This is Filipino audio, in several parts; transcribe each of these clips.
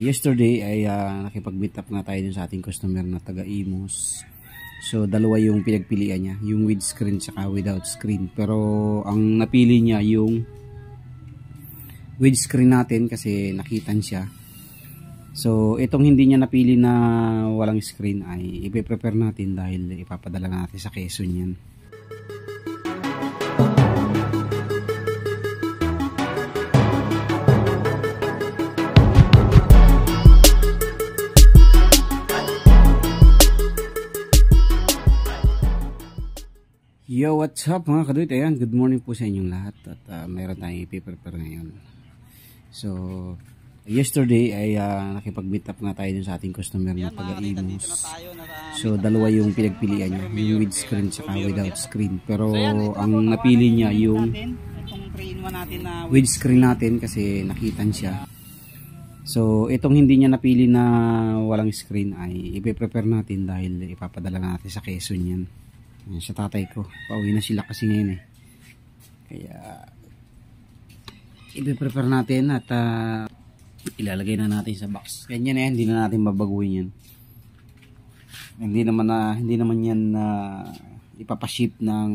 Yesterday ay nakipag-meet up nga tayo dun sa ating customer na taga Imus. So dalawa yung pinagpilian niya, yung with screen saka without screen. Pero ang napili niya yung with screen natin kasi nakitan siya. So itong hindi niya napili na walang screen ay ipe-prepare natin dahil ipapadala natin sa Quezon yan. Yo, what's up mga kaduit? Ayan, good morning po sa inyong lahat. At mayroon tayong ipiprepare ngayon. So, yesterday ay nakipag-meet up nga tayo dun sa ating customer na taga Imus. So, dalawa yung pinagpilian niya, yung with screen saka without screen. Pero ang napili niya yung with screen natin kasi nakitan siya. So, itong hindi niya napili na walang screen ay ipiprepare natin dahil ipapadala natin sa Quezon yan. Sa tatay ko, pauwi na sila kasi ngayon kaya i-prepare natin at ilalagay na natin sa box. Ganyan na yan, hindi na natin babaguhin yan. Hindi naman yan ipapaship ng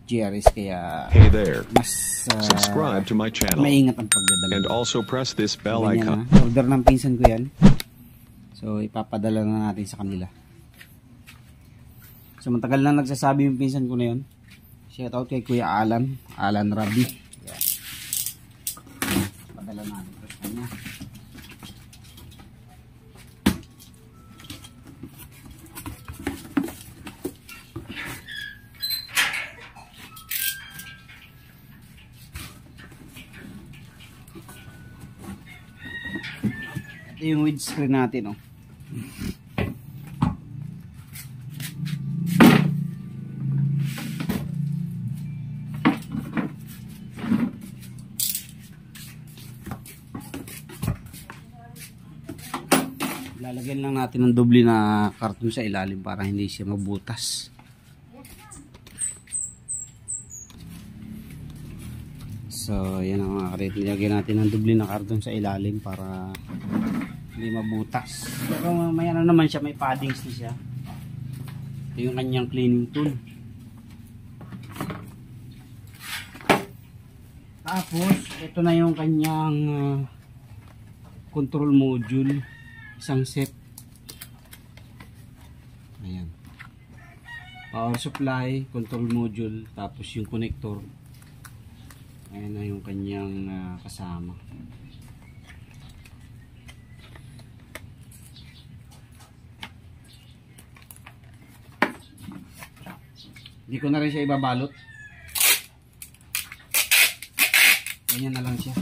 GRS, kaya hey there, mas subscribe to my channel maingat ang pagdadala. and also press this bell icon. Order ng pinsan ko yan, so ipapadala na natin sa kanila. So matagal na nagsasabi yung pinsan ko na yun. Shout out kay Kuya Alan Rabi. Yeah. Padala natin ito sa kanya. Ito yung windscreen natin, oh. Lalagyan lang natin ng doble na karton sa ilalim para hindi siya mabutas. So yan ang mga karit, nilagyan natin ng doble na karton sa ilalim para hindi mabutas. Pero may ano naman siya, may paddings na siya. Ito yung kanyang cleaning tool. Tapos ito na yung kanyang control module. Isang set. Ayan. Power supply, control module, tapos yung connector. Ayan na yung kanyang kasama. Hindi ko na rin siya ibabalot. Ganyan na lang siya.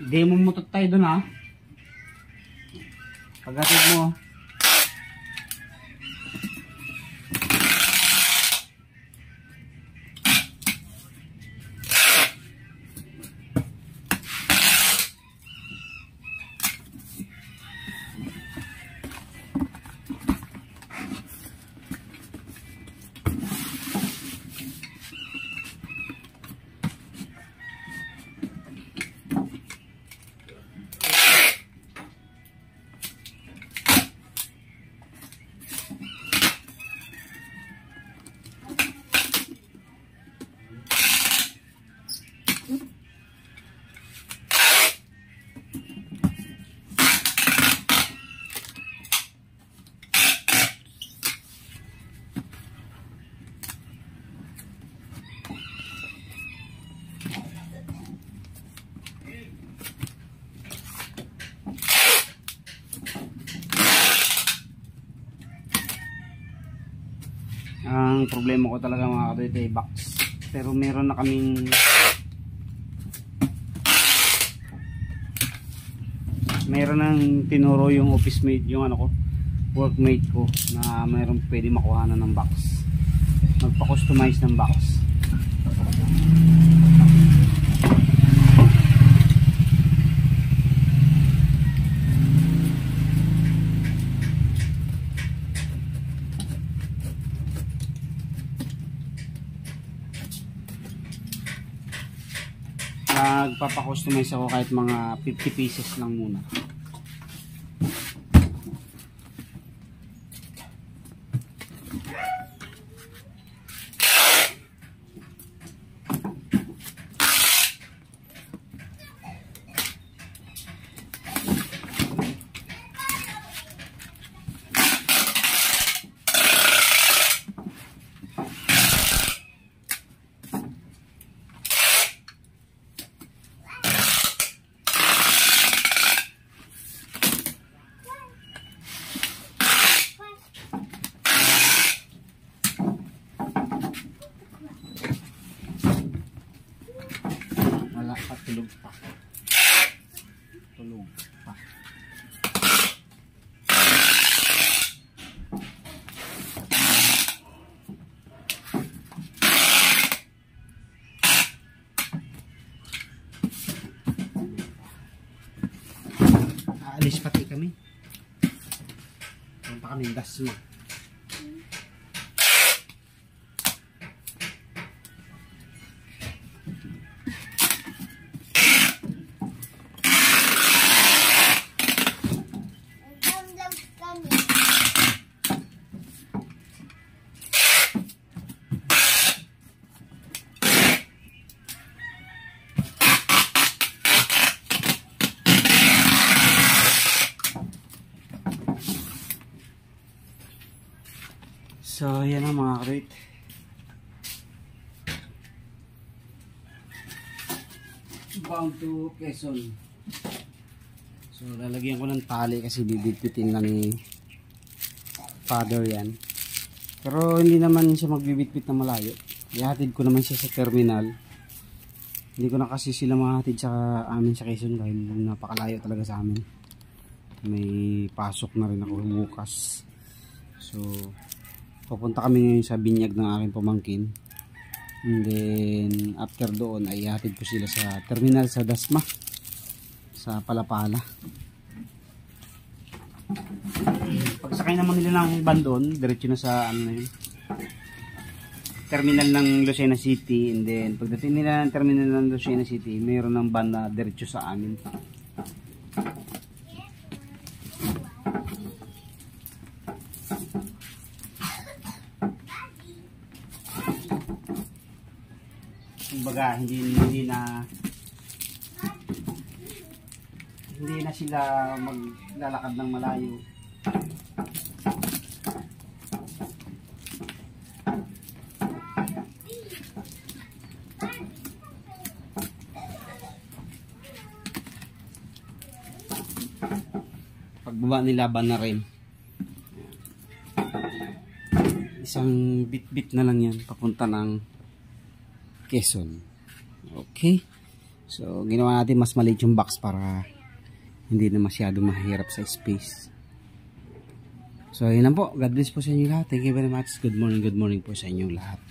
Demo mo tayo doon, ha. Paghatid mo. Ang problema ko talaga mga kadito ay box. Pero meron na kaming nang tinuro yung office mate, yung ano ko, workmate ko, na mayroon pwede makuha na ng box. Magpa-customize ng box. Nagpapa-customize ako kahit mga 50 pieces lang muna. Tulog pa. Tulog pa. Aalis pati kami. Punta kami Dasma. So, yan ang mga crate. Bound to Quezon. So, lalagyan ko ng tali kasi bibitbitin na ni father yan. Pero hindi naman siya magbibitbit na malayo. Ihatid ko naman siya sa terminal. Hindi ko na kasi sila mahatid sa amin sa Quezon dahil napakalayo talaga sa amin. May pasok na rin ako bukas. So, pupunta kami ngayon sa binyag ng aking pamangkin. And then after doon ay ihatid ko sila sa terminal sa Dasma, sa Palapala. Pagsakay naman nila ng van doon, diretso na sa ano na yun, terminal ng Lucena City. And then pagdating nila ng terminal ng Lucena City, mayroon ng van na diretso sa amin. Kumbaga hindi na sila maglalakad ng malayo. Pagbaba nila ban na rin. Isang bit-bit na lang yan papunta ng Quezon. Okay. So, ginawa natin mas maliit yung box para hindi na masyado mahirap sa space. So, yun lang po. God bless po sa inyo lahat. Thank you very much. Good morning po sa inyong lahat.